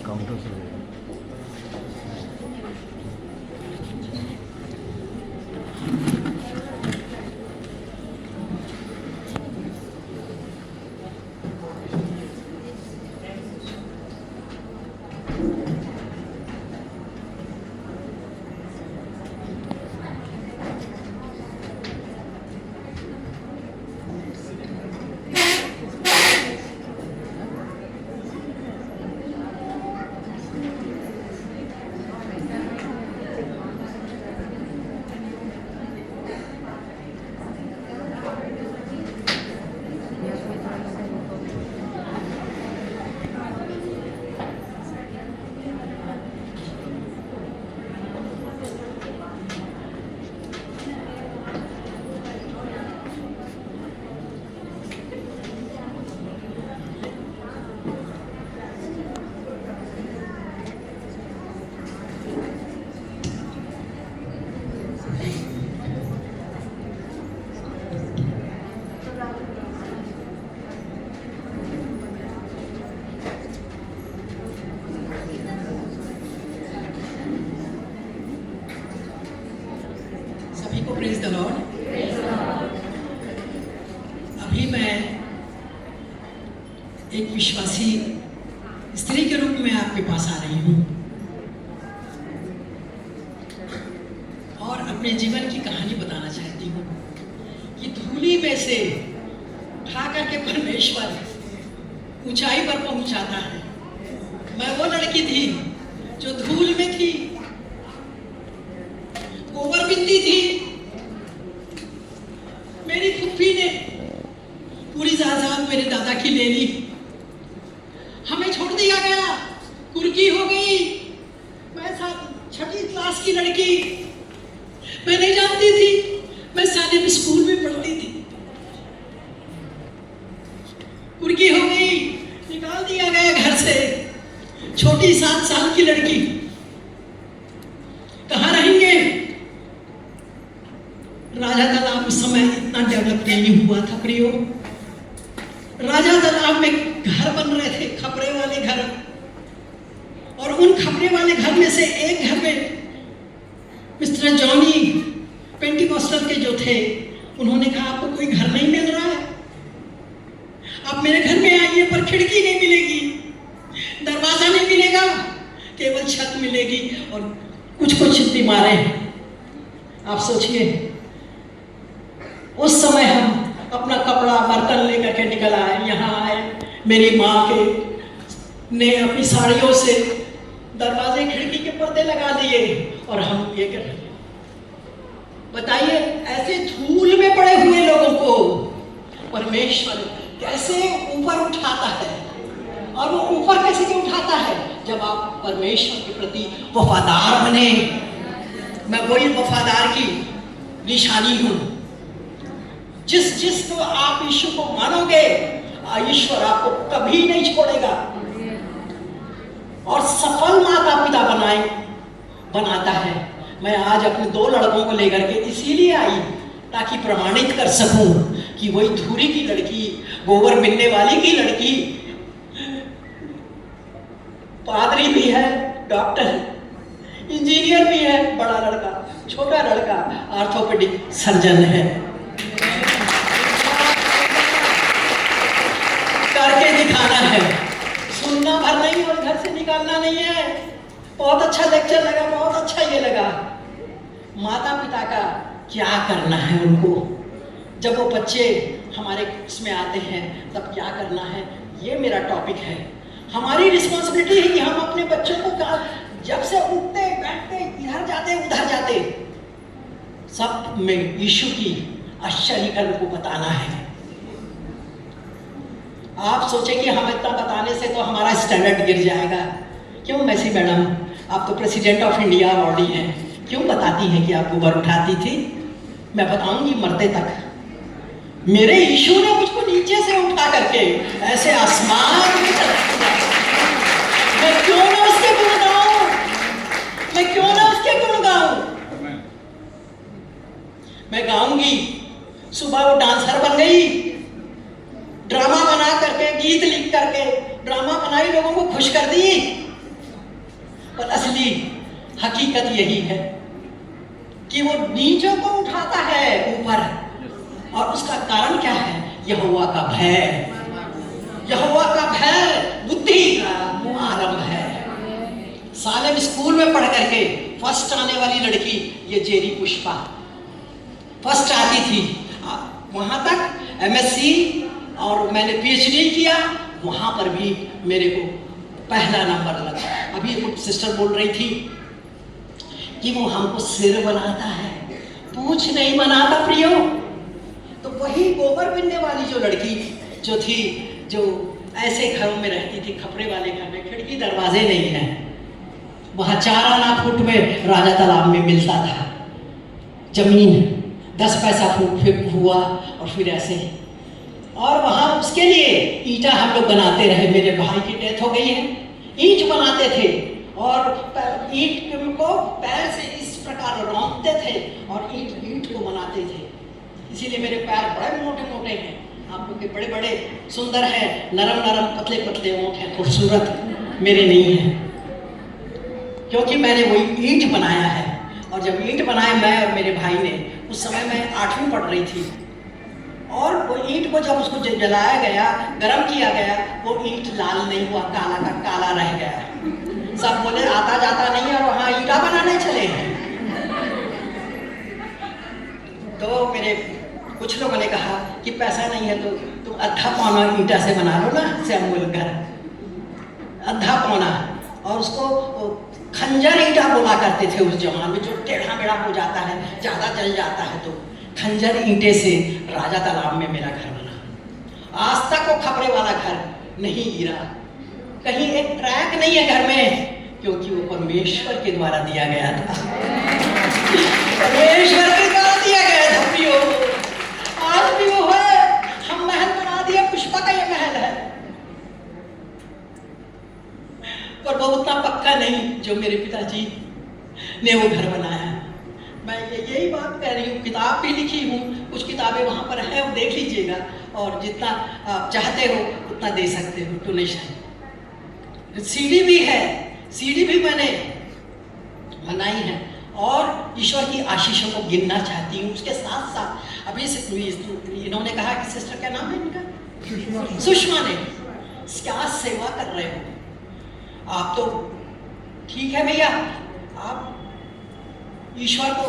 Counter से सभी को प्रेज द लॉर्ड। अभी मैं एक विश्वासी स्त्री के रूप में आपके पास आ रही हूँ और अपने जीवन की कहानी बताना चाहती हूँ कि धूली में से उठा करके परमेश्वर ऊंचाई पर पहुंचाता है। मैं वो लड़की थी जो धूल में थी, गोबर बिंदी थी। मेरी फुफ्फी ने पूरी जायदाद मेरे दादा की ले ली, हमें छोड़ दिया गया, कुर्की हो गई। मैं 6वीं क्लास की लड़की, मैं नहीं जानती थी, मैं सानिया स्कूल में पढ़ती थी। कुर्की हो गई, निकाल दिया गया घर से। छोटी 7 साल की लड़की, कहाँ रहेंगे? राजा तालाब उस समय इतना डेवलप नहीं हुआ था प्रियो। राजा तालाब में घर बन रहे थे, खपरे वाले घर, और उन खपरे वाले घर में से एक घर में मिस्टर जॉनी पेंटिकॉस्टल के जो थे, उन्होंने कहा आपको कोई घर नहीं मिल रहा है, आप मेरे घर में आइए, पर खिड़की नहीं मिलेगी, दरवाजा नहीं मिलेगा, केवल छत मिलेगी और कुछ कुछ दीवारें। आप सोचिए, उस समय हम अपना कपड़ा बर्तन लेकर के निकल आए, यहाँ आए। मेरी माँ के ने अपनी साड़ियों से दरवाजे खिड़की के पर्दे लगा दिए और हम ये कर रहे। बताइए, ऐसे धूल में पड़े हुए लोगों को परमेश्वर कैसे ऊपर उठाता है। और वो ऊपर कैसे क्यों उठाता है? जब आप परमेश्वर के प्रति वफादार बने। मैं वही वफादार की निशानी हूँ। जिसको आप यीशु को मानोगे, ईश्वर आपको कभी नहीं छोड़ेगा और सफल माता पिता बनाता है। मैं आज अपने 2 लड़कों को लेकर के इसीलिए आई ताकि प्रमाणित कर सकूं कि वही धूरी की लड़की, गोबर बिनने वाली की लड़की, पादरी भी है, डॉक्टर है, इंजीनियर भी है, बड़ा लड़का, छोटा लड़का ऑर्थोपेडिक सर्जन है। करके दिखाना है, सुनना भर नहीं और घर से निकालना नहीं है। बहुत अच्छा लेक्चर लगा, बहुत अच्छा ये लगा। माता पिता का क्या करना है उनको, जब वो बच्चे हमारे इसमें आते हैं तब क्या करना है, ये मेरा टॉपिक है। हमारी रिस्पॉन्सिबिलिटी है कि हम अपने बच्चों को जब से उठते बैठते, इधर जाते उधर जाते, सब में यीशु की आश्चर्य कर्म को बताना है। आप सोचे कि हम इतना बताने से तो हमारा स्टैंडर्ड गिर जाएगा। क्यों मैसी मैडम, आप तो प्रेसिडेंट ऑफ इंडिया अवार्डी हैं, क्यों बताती हैं कि आप गोबर उठाती थी? मैं बताऊंगी मरते तक। मेरे यीशु ने मुझको नीचे से उठा करके ऐसे आसमान में चढ़ा दिया। मैं क्यों ना उसके गुण गाऊं, मैं क्यों ना उसके गुण गाऊं। मैं गाऊंगी। सुबह वो डांसर बन गई, ड्रामा बना करके, गीत लिख करके ड्रामा बनाई, लोगों को खुश कर दी। पर असली हकीकत यही है कि वो नीचों को उठाता है ऊपर, और उसका कारण क्या है? यहोवा का भय। यहोवा का भय बुद्धि का आरंभ है। सालेम स्कूल में पढ़ करके फर्स्ट आने वाली लड़की ये जेरी पुष्पा फर्स्ट आती थी। वहां तक एमएससी और मैंने पीएचडी किया, वहां पर भी मेरे को पहला नंबर लगा। अभी एक सिस्टर बोल रही थी कि वो हमको सिर बनाता है, पूछ नहीं बनाता प्रियो। तो वही गोबर बिनने वाली जो लड़की जो थी, जो ऐसे घरों में रहती थी, खपड़े वाले घर में खिड़की दरवाजे नहीं है, वहाँ 4 आना फुट में राजा तालाब में मिलता था जमीन, 10 पैसा फुट फिर हुआ, और फिर ऐसे। और वहाँ उसके लिए ईंटा हम लोग बनाते रहे। मेरे भाई की डेथ हो गई है, ईंट बनाते थे, और ईंट को पैर से इस प्रकार रौंदते थे और ईंट को बनाते थे। इसीलिए मेरे पैर बड़े मोटे मोटे हैं, आप लोग के बड़े बड़े सुंदर हैं, नरम नरम पतले पतले ओंठ हैं, खूबसूरत मेरे नहीं हैं, क्योंकि मैंने वही ईंट बनाया है। और जब ईंट बनाया मैं और मेरे भाई ने, उस समय मैं 8वीं पढ़ रही थी, और वो ईंट को जब उसको जलाया गया, गर्म किया गया, वो ईंट लाल नहीं हुआ, काला का काला रह गया। सब बोले आता जाता नहीं है, और वहाँ ईंटा बनाने चले हैं। तो मेरे कुछ लोगों ने कहा कि पैसा नहीं है तो तुम आधा पौना ईंटा से बना लो ना, सैमुअल घर आधा पौना। और उसको खंजर ईंटा बोला करते थे उस जमाने में, जो टेढ़ा मेढ़ा हो जाता है, ज़्यादा जल जाता है, तो खंजर ईंटे से राजा तालाब में मेरा घर बना। आज तक वो खपरे वाला घर नहीं गिरा, कहीं एक ट्रैक नहीं है घर में, क्योंकि वो परमेश्वर के द्वारा दिया गया था। परमेश्वर के द्वारा दिया गया था प्रियो। आज भी वो है, हम महल बना दिया, पुष्पा का ये महल है, पर वो उतना पक्का नहीं जो मेरे पिताजी ने वो घर बनाया। मैं यही बात कह रही हूँ, किताब भी लिखी हूँ, कुछ किताबें वहाँ पर हैं, वो देख लीजिएगा, और जितना आप चाहते हो उतना दे सकते हो डोनेशन। सीडी भी है, सीडी भी मैंने बनाई है, और ईश्वर की आशीषों को गिनना चाहती हूँ। उसके साथ साथ अभी इन्होंने कहा कि सिस्टर क्या नाम है इनका, सुषमा ने, क्या सेवा कर रहे हो आप। तो ठीक है भैया, आप ईश्वर को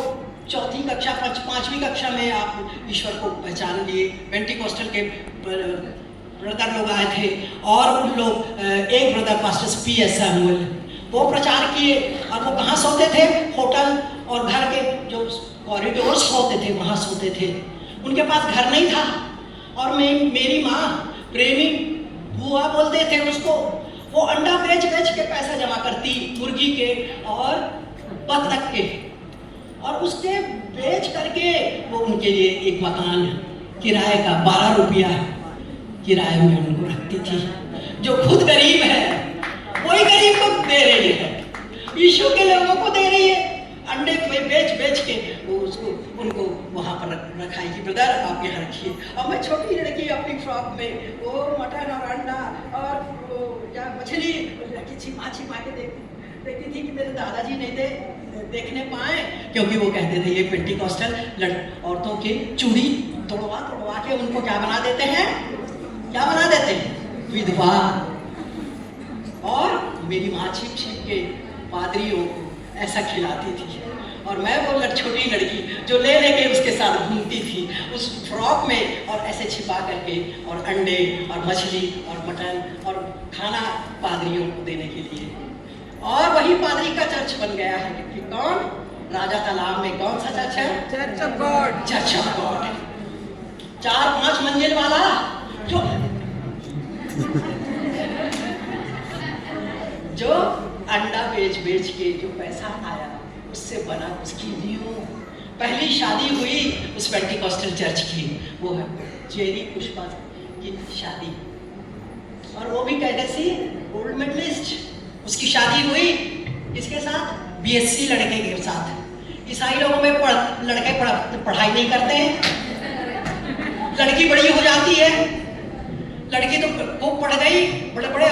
4वीं कक्षा 5वीं कक्षा में आप ईश्वर को पहचान लिए। पेंटिकॉस्टल के ब्रदर लोग आए थे, और उन लोग एक ब्रदर पास्टर पीएस सैमुअल, वो प्रचार किए। और वो कहाँ सोते थे? होटल और घर के जो कॉरिडोर्स होते थे वहाँ सोते थे। उनके पास घर नहीं था, और मेरी माँ प्रेमी बुआ बोलते थे उसको, वो अंडा बेच बेच के पैसा जमा करती, मुर्गी के और बतख के, और उसके बेच करके वो उनके लिए एक मकान किराए का 12 रुपया किराए में उनको रखती थी। जो खुद गरीब है वही गरीब को दे रही है, यीशु के लोगों को दे रही है। अंडे बेच बेच के वो उसको उनको वहाँ पर रखाई कि ब्रदर आप यहाँ रखिए। और मैं छोटी लड़की अपनी फ्रॉक में वो मटन और अंडा और वो क्या मछली रखी, छिपा छिपा के देखती थी कि मेरे दादाजी नहीं देखने पाए, क्योंकि वो कहते थे ये पेंटिकॉस्टल औरतों की चूड़ी तोड़वा तोड़वा के उनको क्या बना देते हैं, क्या बना देते हैं, विधवा। और मेरी माँ छिप छिप के पादरियों को ऐसा खिलाती थी, और मैं वो छोटी लड़की जो ले लेके उसके साथ घूमती थी उस फ्रॉक में, और ऐसे छिपा करके, और अंडे और मछली और मटन और खाना पादरियों को देने के लिए। और वही पादरी का चर्च बन गया है कि कौन, राजा तालाब में कौन सा चर्च है? Church of God. Church of God 4-5 मंजिल वाला, जो अंडा बेच बेच के जो पैसा आया उससे बना उसकी न्यू पहली शादी हुई उस पेंटिकॉस्टल चर्च की, वो है चेरी पुष्पा की शादी, और वो भी कैसी गोल्ड मेडलिस्ट। उसकी शादी हुई किसके साथ? बीएससी लड़के के साथ। ईसाई लोगों में लड़के पढ़ाई नहीं करते हैं, लड़की बड़ी हो जाती है, लड़की तो खूब पढ़ गई, बड़े बड़े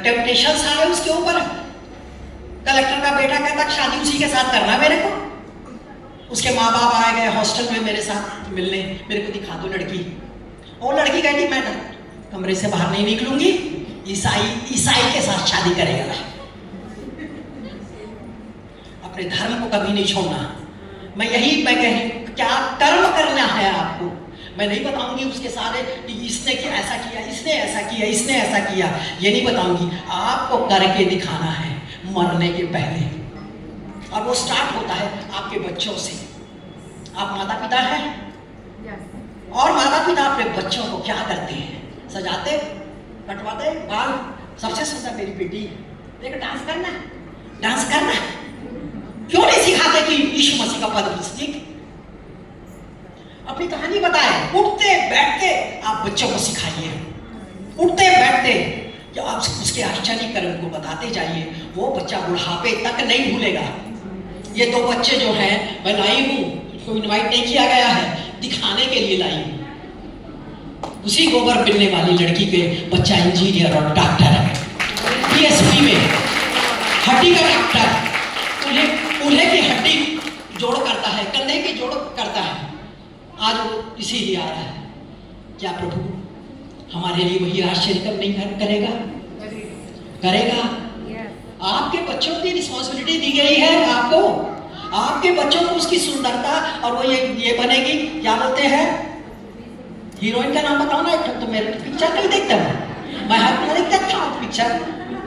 टेम्पटेशंस आ गए उसके ऊपर। कलेक्टर का बेटा कहता शादी उसी के साथ करना मेरे को। उसके माँ बाप आए गए हॉस्टल में मेरे साथ मिलने, मेरे को दिखा दो लड़की। और लड़की कहती मैं कमरे से बाहर नहीं निकलूंगी, ईसाई के साथ शादी करेगा, अपने धर्म को कभी नहीं छोड़ना। मैं कहीं क्या कर्म करना है आपको, मैं नहीं बताऊंगी उसके सारे इसने ऐसा किया, इसने ऐसा किया, इसने ऐसा किया, ये नहीं बताऊंगी। आपको करके दिखाना है मरने के पहले। और वो स्टार्ट होता है आपके बच्चों से। आप माता पिता हैं, और माता पिता अपने बच्चों को क्या करते हैं? सजाते, कटवाते बाल। सबसे सुंदर मेरी बेटी, देखो डांस करना, डांस करना। क्यों नहीं सिखाते कि यीशु मसीह का पद सीख? अपनी कहानी बताए, उठते बैठते आप बच्चों को सिखाइए, उठते बैठते कि आप उसके आश्चर्य कर्म को बताते जाइए। वो बच्चा बुढ़ापे तक नहीं भूलेगा। ये दो बच्चे जो हैं मैं लाई हूँ, उसको इनवाइट नहीं किया गया है, दिखाने के लिए लाई हूँ। उसी गोबर पिलने वाली लड़की के बच्चा इंजीनियर और डॉक्टर है, पीएसपी में हड्डी का डॉक्टर। उन्हें की हड्डी जोड़ करता है, कंधे की जोड़ करता है। आज वो इसीलिए आ रहा है। क्या प्रभु हमारे लिए वही आश्चर्य कब नहीं करेगा? करेगा। आपके बच्चों की रिस्पॉन्सिबिलिटी दी गई है आपको, आपके बच्चों को उसकी सुंदरता, और वो ये बनेगी, क्या बोलते हैं, हीरोइन का नाम बताओ ना। तो मेरे पिक्चर नहीं देखता मैं हर देखता हूँ पिक्चर,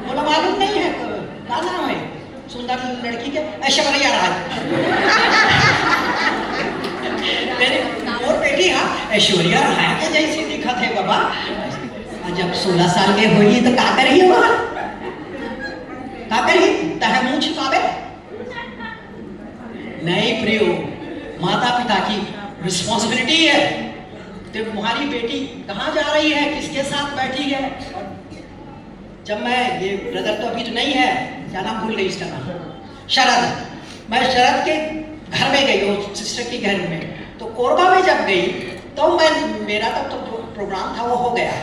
बोला मालूम नहीं है क्या नाम है सुंदर लड़की के? ऐश्वर्या राय। मेरी और बेटी हाँ ऐश्वर्या राय के जैसी दिखा थे बाबा। जब 16 साल के होगी तो क्या करिए वहां, क्या करिए? तह मुंह छिपावे नहीं प्रियो। माता पिता की रिस्पॉन्सिबिलिटी है। तो तुम्हारी बेटी कहाँ जा रही है, किसके साथ बैठी है? जब मैं ये ब्रदर तो अभी तो नहीं है, क्या नाम भूल गई इसका नाम, शरद। मैं शरद के घर में गई, वो सिस्टर के घर में। तो कोरबा में जब गई तो मेरा तब तो जो प्रोग्राम था वो हो गया।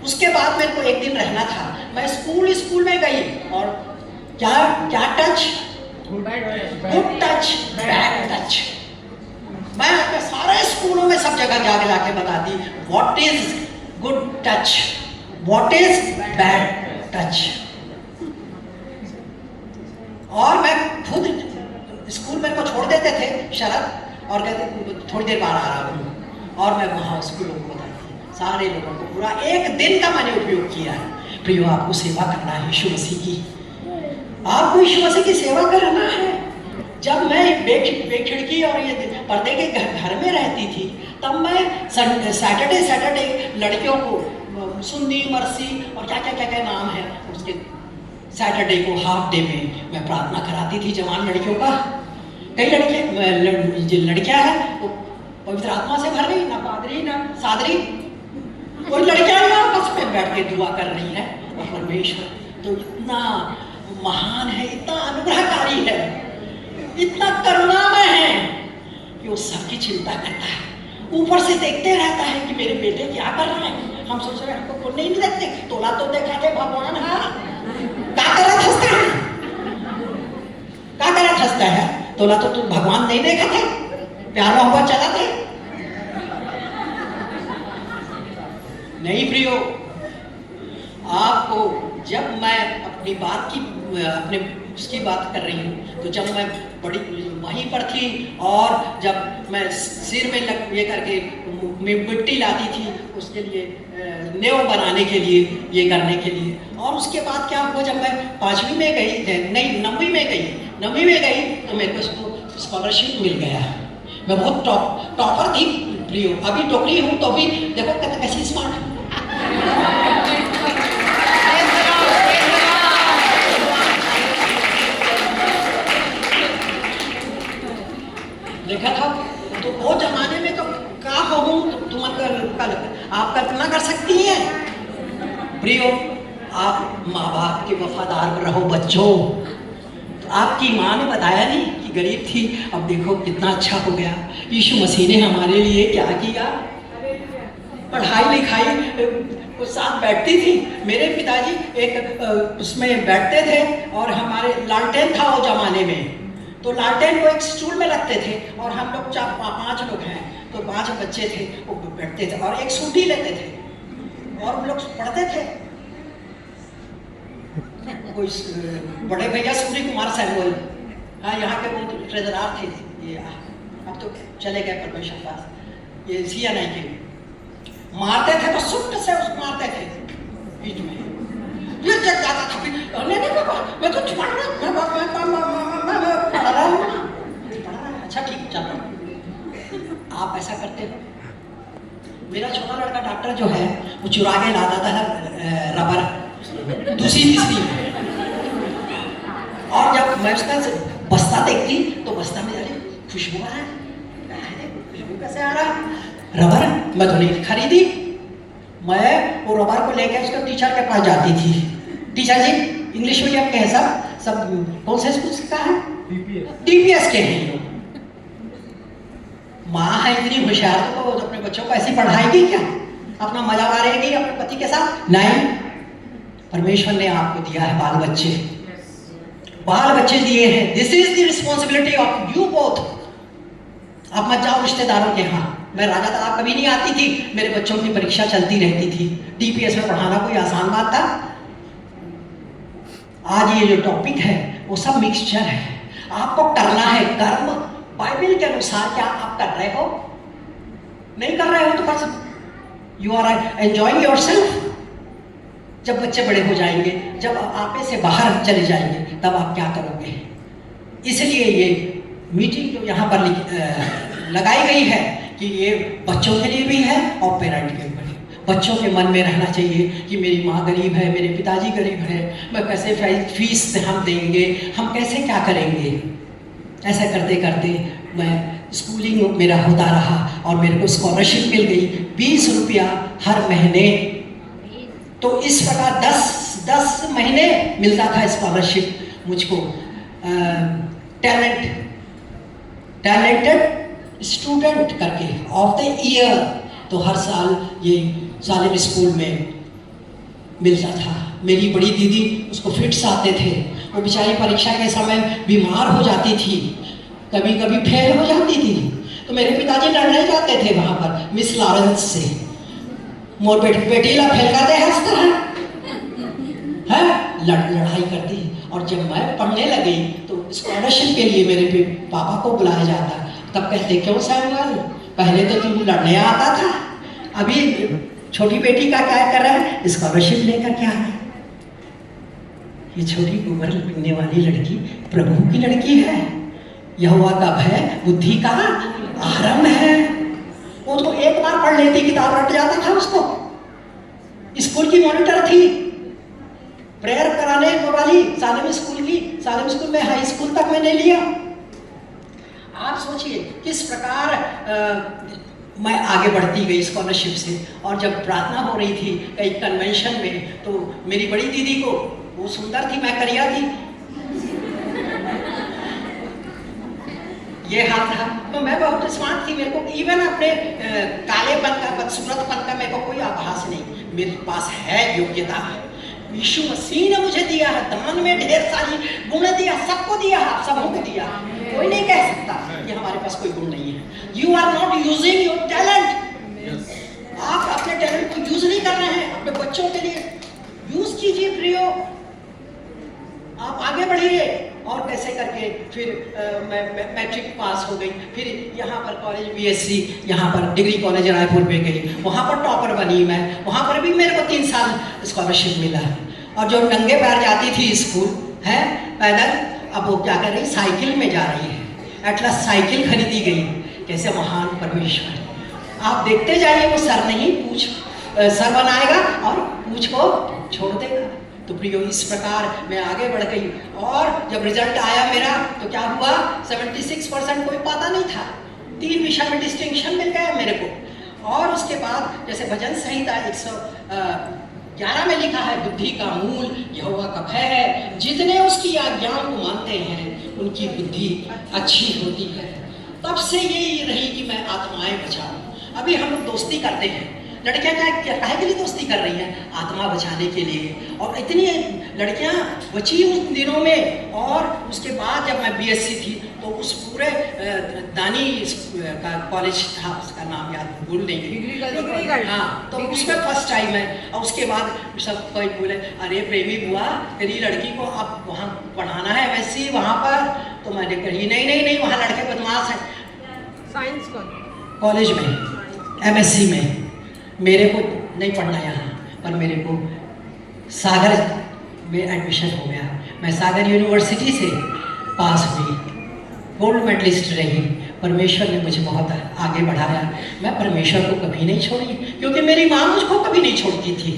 उसके बाद मेरे को एक दिन रहना था। मैं स्कूल में गई, और क्या touch, good touch, bad touch. मैं अपने सारे स्कूलों में सब जगह जाके बताती what is good touch, what is bad touch. और मैं खुद स्कूल मेरे को छोड़ देते थे शरद, और कहते थोड़ी देर बाद आ रहा हूँ, और मैं वहाँ स्कूलों को बताती, सारे लोगों को। पूरा एक दिन का मैंने उपयोग किया है। प्रियो आपको सेवा करना है यीशु मसीह की, आपको यीशु मसीह की सेवा करना है। जब मैं बेखिड़की और ये पर्दे के घर में रहती थी, तब मैं सैटरडे लड़कियों को सुन्नी मर्सी और क्या नाम है उसके, सैटरडे को हाफ डे में मैं प्रार्थना कराती थी जवान लड़कियों का। कई लड़कियां हैं वो पवित्र आत्मा से भर गई, ना पादरी ना सादरी, कोई लड़कियां आपस में बैठ के दुआ कर रही है। और परमेश्वर तो इतना महान है, इतना अनुग्रहकारी है, इतना करुणामय है कि वो सबकी चिंता करता है। ऊपर से देखते रहता है कि मेरे बेटे क्या कर रहे हैं। हम सोच रहे हैं हमको नहीं देखते, तोला तो देखा थे भगवान। हाँ क्या करत हंसता है, क्या करत हंसता है? तोला तो तुम भगवान नहीं देखा थे, प्यार मोहब्बत चला थे नहीं प्रियो। आपको जब मैं अपनी बात की अपने उसकी बात कर रही हूँ, तो जब मैं बड़ी वहीं पर थी, और जब मैं सिर में ये करके मिट्टी लाती थी उसके लिए, नेव बनाने के लिए, ये करने के लिए। और उसके बाद क्या हुआ, जब मैं 5वीं में गई, नहीं 9वीं में गई, तो मेरे को स्कॉलरशिप मिल गया। मैं बहुत टॉपर थी प्रियो। अभी टोकरी हूँ तो भी देखो कैसी स्मार्ट हूँ। देखा था। तो वो जमाने में तो का कहूँ तुम आप कल्पना कर सकती हैं। प्रियो, आप माँ बाप के वफादार रहो बच्चों। तो आपकी माँ ने बताया नहीं कि गरीब थी, अब देखो कितना अच्छा हो गया। यीशु मसीह ने हमारे लिए क्या किया। पढ़ाई लिखाई वो साथ बैठती थी। मेरे पिताजी एक उसमें बैठते थे और हमारे लालटेन था वो जमाने में, तो लालटेन को एक स्टूल में रखते थे और हम लोग 4-5 लोग हैं तो 5 बच्चे थे, वो बैठते थे और एक सूटी लेते थे और हम लोग पढ़ते थे। कोई बड़े भैया सूर्य कुमार सैमुअल, हाँ यहाँ के वो ट्रेजरार थे, ये अब तो चले गए परमेश्वर पास, ये CNI के मारते थे तो सुट से उसको मारते थे बीच में, ये जग जाता था। फिर मैं तो पढ़ रहा हूँ। अच्छा ठीक, चलो आप ऐसा करते हो। मेरा छोटा लड़का डॉक्टर जो है वो चुरा के लाता था रबर दूसरी तीसरी, और जब मैं उसका बस्ता देखती तो बस्ता में अरे खुशबू आ रहा है, खुशबू कैसे आ रहा है। रबर मैं तो नहीं खरीदी, मैं वो रबर को लेकर उसका टीचर के पास जाती थी। टीचर जी इंग्लिश मीडियम के हैं सब कौन से स्कूल का है? DPS के हैं। माँ है इतनी होशियार तो अपने बच्चों को ऐसी पढ़ाएगी क्या? अपना मजा मारेगी अपने पति के साथ? नहीं, परमेश्वर ने आपको दिया है बाल बच्चे, बाल बच्चे दिए हैं। This is the responsibility of you both. आप मत जाओ रिश्तेदारों के यहाँ। मैं राजा तालाब कभी नहीं आती थी, मेरे बच्चों की परीक्षा चलती रहती थी। DPS में पढ़ाना कोई आसान बात था? आज ये जो टॉपिक है वो सब मिक्सचर है। आपको करना है कर्म बाइबल के अनुसार। क्या आप कर रहे हो? नहीं कर रहे हो तो बस यू आर एंजॉयिंग योरसेल्फ। जब बच्चे बड़े हो जाएंगे, जब आपे से बाहर चले जाएंगे, तब आप क्या करोगे? इसलिए ये मीटिंग जो यहाँ पर लगाई गई है कि ये बच्चों के लिए भी है और पेरेंट के ऊपर। बच्चों के मन में रहना चाहिए कि मेरी माँ गरीब है, मेरे पिताजी गरीब है, मैं कैसे फीस हम देंगे, हम कैसे क्या करेंगे। ऐसा करते करते मैं स्कूलिंग मेरा होता रहा और मेरे को स्कॉलरशिप मिल गई 20 रुपया हर महीने। तो इस प्रकार 10 महीने मिलता था स्कॉलरशिप मुझको। टैलेंटेड स्टूडेंट करके ऑफ द ईयर, तो हर साल ये सालिम स्कूल में मिलता था। मेरी बड़ी दीदी उसको फिट्स आते थे, वो बेचारी परीक्षा के समय बीमार हो जाती थी, कभी कभी फेल हो जाती थी, तो मेरे पिताजी लड़ने जाते थे वहाँ पर मिस लॉरेंस से। मोर बेटी ला फेल कर दे हंसता है लड़ाई करती। और जब मैं पढ़ने लगी तो स्कॉलरशिप के लिए मेरे पापा को बुलाया जाता, तब कहते क्यों सैमुअल, पहले तो तुम लड़ने आता था, अभी छोटी बेटी का क्या कर रहा है? स्कॉलरशिप लेकर क्या है? ये छोटी उम्र लगने वाली लड़की प्रभु की लड़की है। यहोवा का भय बुद्धि का आरंभ है। वो तो एक बार पढ़ लेती, किताब रट जाता था उसको। स्कूल की मॉनिटर थी, प्रेयर कराने वाली सालिम स्कूल की। सालिम स्कूल में हाई स्कूल तक मैंने लिया। आप सोचिए किस प्रकार मैं आगे बढ़ती गई स्कॉलरशिप से। और जब प्रार्थना हो रही थी कई कन्वेंशन में, तो मेरी बड़ी दीदी को, वो सुंदर थी, मैं करिया थी, ये हाल था, तो मैं बहुत स्मार्ट थी। मेरे को इवन अपने कालेपन का, बदसूरतपन का मेरे को कोई आभास नहीं। मेरे पास है योग्यता। यीशु मसीह ने मुझे दिया है, दान में ढेर सारी गुण दिया, सबको दिया, आप सबों को दिया। कोई नहीं कह सकता कि हमारे पास कोई गुण नहीं है। You are not using your talent. आप अपने टैलेंट को यूज नहीं कर रहे हैं, अपने बच्चों के लिए यूज कीजिए। प्रियो, आप आगे बढ़िए। और कैसे करके फिर मैं मैट्रिक पास हो गई, फिर यहाँ पर कॉलेज BSc, यहाँ पर डिग्री कॉलेज रायपुर में गई, वहाँ पर टॉपर बनी मैं। वहाँ पर भी मेरे को 3 साल स्कॉलरशिप मिला। और जो नंगे पैर जाती थी स्कूल है पैदल, अब वो क्या कर रही, साइकिल में जा रही है। एटलस साइकिल खरीदी गई। कैसे महान परमेश्वर। आप देखते जाइए, वो सर नहीं पूछ सर बनाएगा और पूछ को छोड़ देगा। तो प्रियो, इस प्रकार मैं आगे बढ़ गई। और जब रिजल्ट आया मेरा, तो क्या हुआ, 76% कोई पाता नहीं था। 3 विषय में डिस्टिंक्शन मिल गया मेरे को। और उसके बाद जैसे भजन संहिता 111 में लिखा है, बुद्धि का मूल यहोवा का भय है, जितने उसकी आज्ञाओं को मानते हैं उनकी बुद्धि अच्छी होती है। तब से यही रही कि मैं आत्माएं बचाऊं। अभी हम लोग दोस्ती करते हैं, लड़कियां क्या काहे के लिए दोस्ती कर रही हैं? आत्मा बचाने के लिए। और इतनी लड़कियां बची उन दिनों में। और उसके बाद जब मैं बीएससी थी तो उस पूरे दानी का कॉलेज था, उसका नाम याद भूल नहीं, हाँ, तो उसमें फर्स्ट टाइम है। और उसके बाद सब कोई बोले, अरे प्रेमी बुआ, तेरी लड़की को अब वहाँ पढ़ाना है एमएससी वहाँ पर। तो मैंने कही नहीं, वहाँ लड़के बदमाश हैं। साइंस कॉलेज में एमएससी में मेरे को नहीं पढ़ना यहाँ, पर मेरे को सागर में एडमिशन हो गया। मैं सागर यूनिवर्सिटी से पास हुई, गोल्ड मेडलिस्ट रही। परमेश्वर ने मुझे बहुत आगे बढ़ाया। मैं परमेश्वर को कभी नहीं छोड़ी, क्योंकि मेरी माँ मुझको कभी नहीं छोड़ती थी।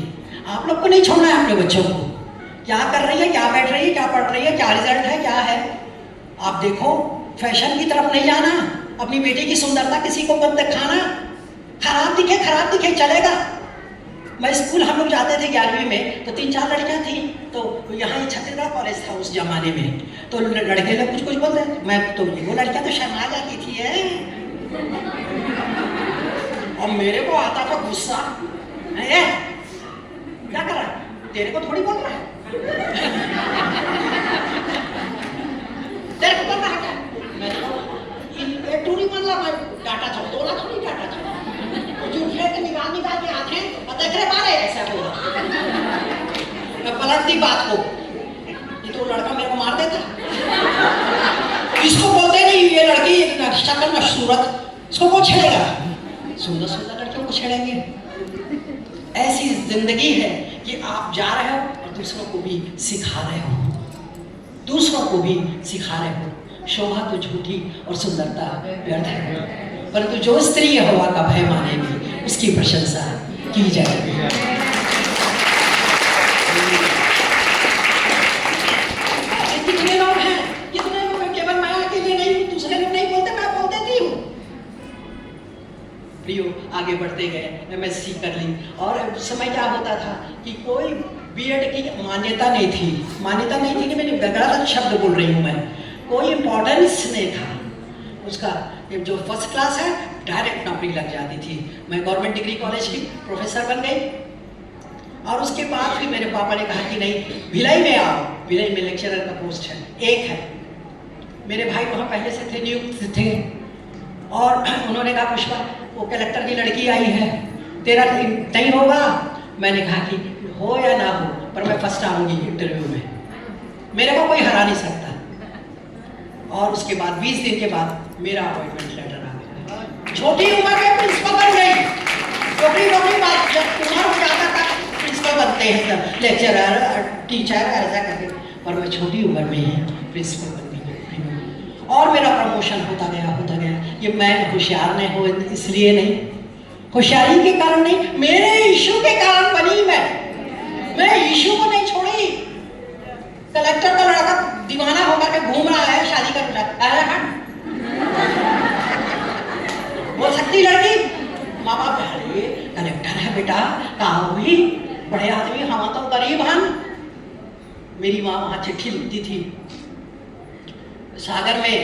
आप लोग को नहीं छोड़ना है अपने बच्चों को। क्या कर रही है, क्या बैठ रही है, क्या पढ़ रही है, क्या रिजल्ट है, क्या है, आप देखो। फैशन की तरफ नहीं जाना। अपनी बेटी की सुंदरता किसी को मत दिखाना। खराब दिखे चलेगा। मैं स्कूल हम लोग जाते थे 11वीं में, तो 3-4 लड़कियां थी। तो यहाँ ही छत्तीसगढ़ कॉलेज था उस जमाने में। तो लड़के लोग कुछ बोलते, मैं तो वो लड़कियां तो शर्मा जाती थी है। और मेरे को आता था गुस्सा, क्या कर रहा है, तेरे को थोड़ी बोल रहा है, तेरे को बोल रहा है। मैं टूरी मान ला, मैं डाटा था, तोला थोड़ी डाटा था। झूठे के निकाल के आते हैं और देख रहे मारे ऐसा बोला। मैं पलट दी बात को, ये तो लड़का मेरे को मार देता। इसको बोलते नहीं, ये लड़की शक्ल में सूरत, इसको कौन छेड़ेगा? सुंदर लड़कियों को छेड़ेंगे। ऐसी जिंदगी है कि आप जा रहे हो और दूसरों को भी सिखा रहे हो। शोभा तो झूठी और सुंदरता व्यर्थ है, परंतु जो स्त्री यहोवा का भय मानेगी उसकी प्रशंसा की जाएगी। कितने लोग हैं, केवल मैं अकेले नहीं, दूसरे लोग नहीं बोलते, मैं बोल देती हूँ। प्रियो, आगे बढ़ते गए, एमएससी कर ली। और उस समय क्या होता था कि कोई बीएड की मान्यता नहीं थी कि मैंने गलत शब्द बोल रही हूँ मैं, कोई इम्पोर्टेंस नहीं था उसका। जो फर्स्ट क्लास है डायरेक्ट नौकरी लग जाती थी। मैं गवर्नमेंट डिग्री कॉलेज की प्रोफेसर बन गई। और उसके बाद फिर मेरे पापा ने कहा कि नहीं, भिलाई में आओ। भिलाई में लेक्चरर का पोस्ट है, एक है। मेरे भाई वहाँ पहले से थे, नियुक्त थे। और उन्होंने कहा, पुष्पा, वो कलेक्टर की लड़की आई है, तेरा नहीं होगा? मैंने कहा कि हो या ना हो, पर मैं फर्स्ट आऊँगी इंटरव्यू में, मेरे को कोई हरा नहीं सकता। और उसके बाद 20 दिन के बाद मेरा अपॉइंटमेंट लेटर आ गया। छोटी उम्र में प्रिंसिपल बन गई। छोटी बात, जब उम्र हो जाता था प्रिंसिपल बनते हैं, तब लेक्चरर, टीचर ऐसा करके। और मैं छोटी उम्र में ही प्रिंसिपल बन गई। और मेरा प्रमोशन होता गया। ये मैं होशियार नहीं हो इसलिए नहीं, होशियारी के कारण नहीं, मेरे यीशु के कारण बनी। मैं यीशु को नहीं छोड़ी। कलेक्टर का लड़का दीवाना होकर के घूम रहा है, शादी कर रहा। बोल सकती लड़की, माँ बाप अरे कलेक्टर है बेटा, कहाँ हुई, बड़े आदमी, हम तो गरीब हैं। मेरी माँ वहाँ चिट्ठी लिखती थी, सागर में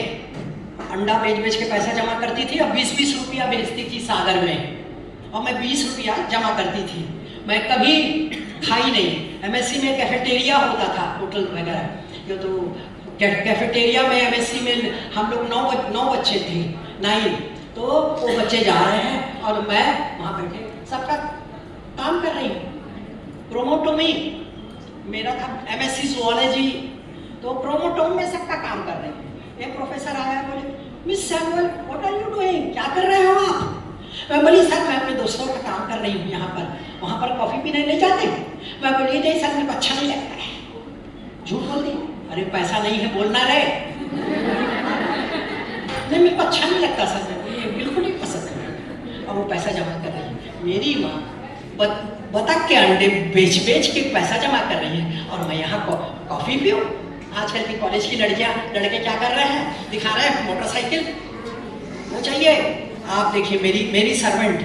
अंडा बेच के पैसा जमा करती थी। और 20-20 रुपया भेजती थी सागर में, और मैं 20 रुपया जमा करती थी। मैं कभी खाई नहीं। एमएससी में कैफेटेरिया होता था, होटल वगैरह। तो कैफेटेरिया में एमएससी में हम लोग 9 बच्चे थे, 9। तो वो बच्चे जा रहे हैं और मैं वहाँ बैठे सबका काम कर रही हूँ। प्रोमोटोमी मेरा था, एमएससी ज़ूलॉजी, तो प्रोमोटोम में सबका काम कर रही हूँ। एक प्रोफेसर आया, बोले, Miss Samuel, what are you doing, क्या कर रहे हो आप? मैं बोली, सर मैं अपने दोस्तों का काम कर रही हूँ यहाँ पर, वहाँ पर कॉफ़ी पीने नहीं जाते। मैं बोली, नहीं सर, मेरे को अच्छा नहीं लगता है। झूठ बोल दी, अरे पैसा नहीं है बोलना रहे। नहीं, मेरे को अच्छा नहीं लगता सर, ये बिल्कुल नहीं पसंद है। और वो पैसा जमा कर रही है। मेरी माँ बतख के अंडे बेच के पैसा जमा कर रही है, और मैं यहाँ कॉफ़ी पीऊँ। आजकल की कॉलेज की लड़के क्या कर रहे हैं, दिखा रहे हैं मोटरसाइकिल, वो चाहिए। आप देखिए मेरी सर्वेंट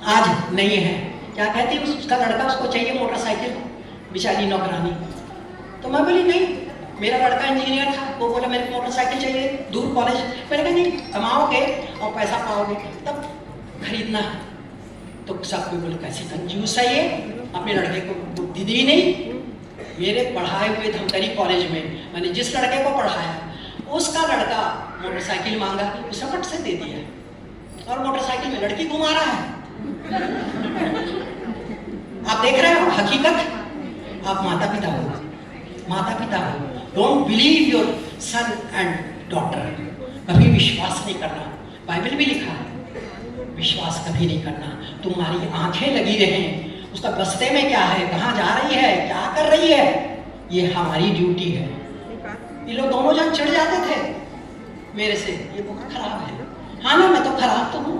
आज नहीं है, क्या कहती है, उसका लड़का उसको चाहिए मोटरसाइकिल, बेचारी नौकरानी। तो मैं बोली नहीं, मेरा लड़का इंजीनियर था, वो बोला मेरे को मोटरसाइकिल चाहिए, दूर कॉलेज। मैंने कहा नहीं, कमाओगे और पैसा पाओगे तब खरीदना। तो सब कोई बोले कैसी कंजूस है ये, अपने लड़के को बुद्धि दी नहीं। मेरे पढ़ाए हुए धमतरी कॉलेज में मैंने जिस लड़के को पढ़ाया उसका लड़का मोटरसाइकिल मांगा, उसने फट से दे दिया और मोटरसाइकिल में लड़की घुमा रहा है। आप देख रहे हो हकीकत। आप माता पिता हो, don't believe your son and daughter. कभी विश्वास नहीं करना, बाइबल भी लिखा है विश्वास कभी नहीं करना। तुम्हारी आंखें लगी रहें उसका बस्ते में क्या है, कहाँ जा रही है, क्या कर रही है, ये हमारी ड्यूटी है। ये लोग दोनों जन चिढ़ जाते थे मेरे से, ये बहुत खराब है। हाँ ना, मैं तो खराब तो हूँ,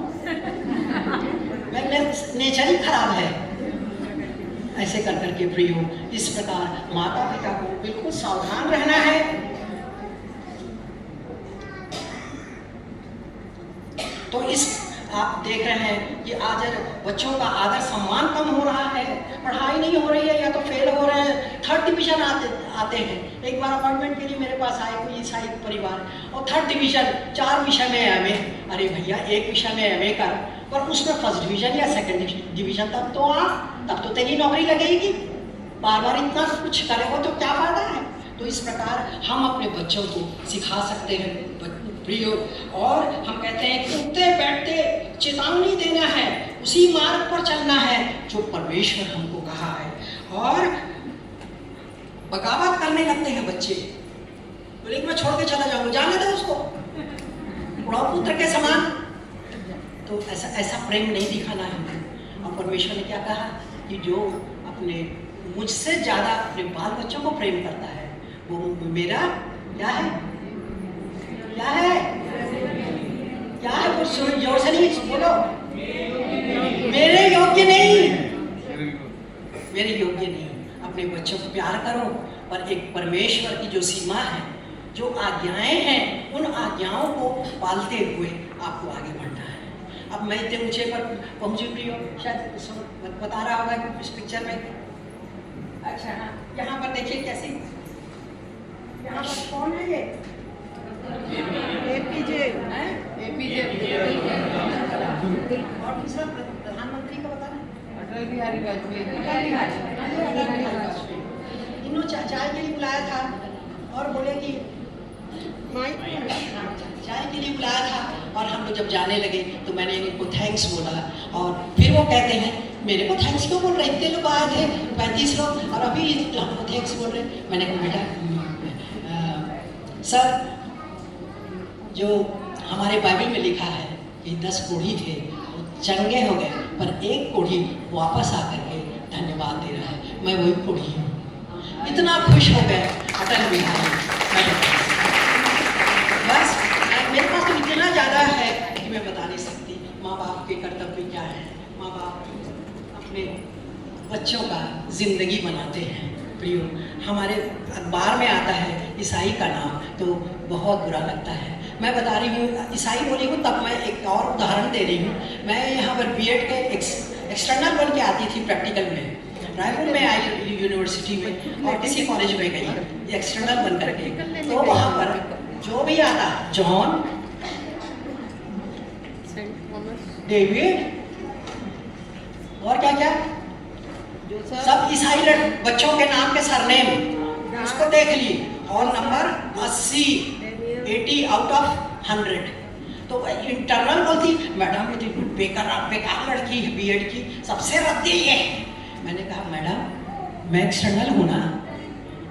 मेरा नेचर ही खराब है। ऐसे कर करके प्रियो, इस प्रकार माता पिता को बिल्कुल सावधान रहना है। तो इस आप देख रहे हैं कि आज बच्चों का आदर सम्मान कम हो रहा है, पढ़ाई नहीं हो रही है या तो फेल हो रहे हैं, 3rd डिवीजन आते हैं। एक बार अपॉइंटमेंट के लिए मेरे पास आए कोई ईसाई परिवार और 3rd डिवीजन, 4 विषय में एमए। अरे भैया एक विषय में एमए कर, पर उसमें 1st डिवीजन या 2nd डिवीजन तब तो तेरी नौकरी लगेगी। बार बार इतना कुछ करे हो तो क्या फायदा है। तो इस प्रकार हम अपने बच्चों को सिखा सकते हैं प्रियो, और हम कहते हैं उठते बैठते चेतावनी देना है, उसी मार्ग पर चलना है जो परमेश्वर हमको कहा है। और बगावत करने लगते हैं बच्चे, बोले मैं छोड़ के चला जाऊंगा, जाने दो उसको, पुत्र के समान। तो ऐसा प्रेम नहीं दिखाना है। और परमेश्वर ने क्या कहा कि जो अपने मुझसे ज्यादा अपने बाल बच्चों को प्रेम करता है वो मेरा क्या है, क्या है, क्या है, कुछ जोर से नहीं बोलो, मेरे योग्य नहीं, मेरे योग्य नहीं। अपने बच्चों को प्यार करो, पर एक परमेश्वर की जो सीमा है, जो आज्ञाएं हैं, उन आज्ञाओं को पालते हुए आपको आगे बढ़ना है। अब मैं इतने ऊंचे पर पहुंची प्रियो, शायद बता रहा होगा इस पिक्चर में। अच्छा हाँ, यहाँ पर देखिए कैसी, यहाँ पर कौन है ये, एपीजे और दूसरा प्रधानमंत्री का बता रहे, अटल बिहारी वाजपेयी। इन्हों चाय के लिए बुलाया था और बोले कि चाय के लिए बुलाया था, और हम लोग जब जाने लगे तो मैंने इनको थैंक्स बोला, और फिर वो कहते हैं मेरे को थैंक्स क्यों बोल रहे, इतने लोग आए थे 35 लोग और अभी हमको थैंक्स बोल रहे। मैंने कहा बेटा सर, जो हमारे बाइबल में लिखा है कि 10 कोढ़ी थे वो चंगे हो गए, पर एक कोढ़ी वापस आकर के धन्यवाद दे रहा है, मैं वही कोढ़ी हूँ। इतना खुश हो गए अटल बिहारी। बस मेरे पास तो इतना ज़्यादा है कि मैं बता नहीं सकती। माँ बाप के कर्तव्य क्या है, माँ बाप अपने बच्चों का जिंदगी बनाते हैं। प्रियो, हमारे अखबार में आता है ईसाई का नाम, तो बहुत बुरा लगता है। मैं बता रही हूँ, ईसाई बोली हूँ तब मैं एक और उदाहरण दे रही हूँ। मैं यहाँ पर बीएड के एक्सटर्नल बन के आती थी प्रैक्टिकल में, रायपुर में आई यूनिवर्सिटी में और किसी कॉलेज में गई एक्सटर्नल बन करके। तो वहाँ पर जो भी आता, जॉन, डेविड और क्या क्या सब ईसाई बच्चों के नाम के सरनेम, उसको देख ली, और नंबर 80 आउट ऑफ 100। तो इंटरनल बोलती मैडम ये बेकार लड़की है बीएड की, सबसे रद्दी ये। मैंने कहा मैडम मैं एक्सटर्नल हूँ ना,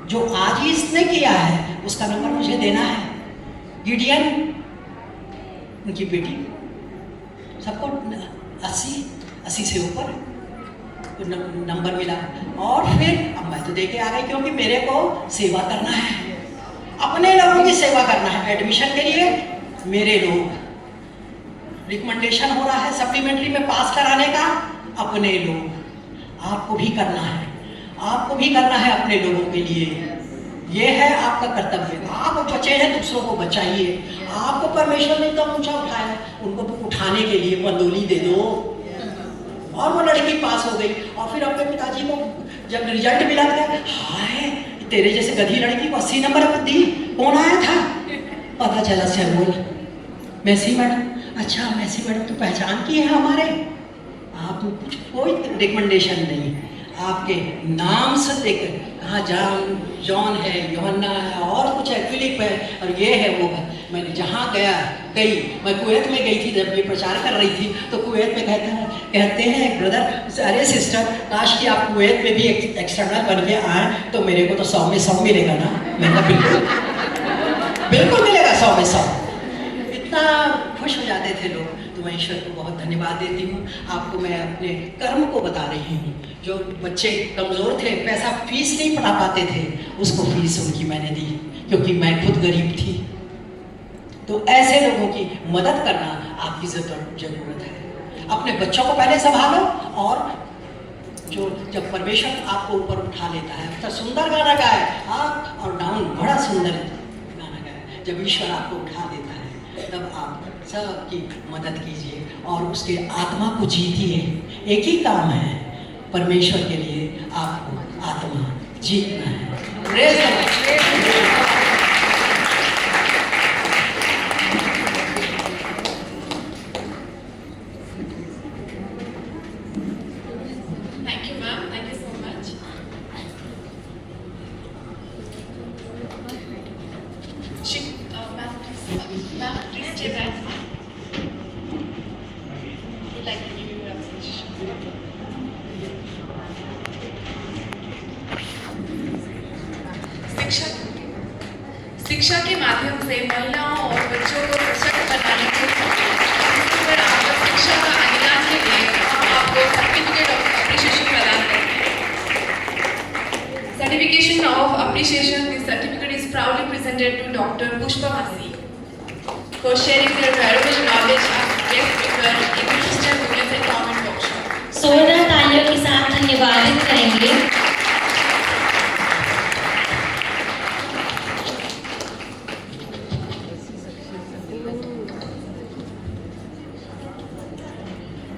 जो आज ही इसने किया है उसका नंबर मुझे देना है। गिडियन, उनकी बेटी, सबको 80 से ऊपर नंबर मिला। और फिर अब मैं तो देके आ गई, क्योंकि मेरे को सेवा करना है, अपने लोगों की सेवा करना है। एडमिशन के लिए मेरे लोग, रिकमेंडेशन हो रहा है सप्लीमेंट्री में पास कराने का, अपने लोग। आपको भी करना है, आपको भी करना है अपने लोगों के लिए। ये है आपका कर्तव्य। आप बचे हैं, दूसरों को बचाइए। आपको परमेश्वर ने तो ऊंचा उठाया, उनको उठाने के लिए पंदोली दे दो। और वो लड़की पास हो गई और फिर अपने पिताजी को जब रिजल्ट मिला तो हाय तेरे जैसे गधी लड़की को 80 नंबर दी, कौन आया था? पता चला सैमुअल, मैसी मैडम। अच्छा मैसी मैडम तो पहचान की है हमारे, आप कुछ कोई रिकमेंडेशन नहीं, आपके नाम से देख कहाँ जॉन है, योहन्ना है और कुछ है, फिलिप है और ये है वो है। मैंने जहाँ गई, मैं कुवैत में गई थी जब ये प्रचार कर रही थी, तो कुवैत में कहते हैं ब्रदर, अरे सिस्टर काश कि आप कुवैत में भी एक्सटर्नल बन के आए तो मेरे को तो 100 में 100 मिलेगा ना। मैंने कहा बिल्कुल मिलेगा 100 में 100। इतना खुश हो जाते थे लोग। तो मैं ईश्वर को बहुत धन्यवाद देती हूँ। आपको मैं अपने कर्म को बता रही हूँ। जो बच्चे कमज़ोर थे, पैसा फीस नहीं पढ़ा पाते थे, उसको फीस उनकी मैंने दी क्योंकि मैं खुद गरीब थी। तो ऐसे लोगों की मदद करना आपकी ज़रूरत है। अपने बच्चों को पहले संभालो और जो जब परमेश्वर आपको ऊपर उठा लेता है, तो सुंदर गाना गाए आप और डाउन, बड़ा सुंदर गाना गाए। जब ईश्वर आपको उठा देता है तब आप सबकी मदद कीजिए और उसके आत्मा को जीतिए। एक ही काम है, परमेश्वर के लिए आपको आत्मा जीतना है। Praise the Lord. Thank you, ma'am. Thank you so much. Ma'am, please stay back. We'd like to give you your appreciation. शिक्षा के माध्यम से महिलाओं और बच्चों को सशक्त बनाने के पर आपको शिक्षा का अधिकार के लिए आपको सर्टिफिकेट ऑफ अप्रिशिएशन प्रदान करते हैं। Certification of appreciation, this certificate is proudly presented to doctor Pushpa Massey for sharing their valuable knowledge as guest speaker in the Christian Women's Empowerment Workshop. जोरदार तालियों के साथ धन्यवाद करेंगे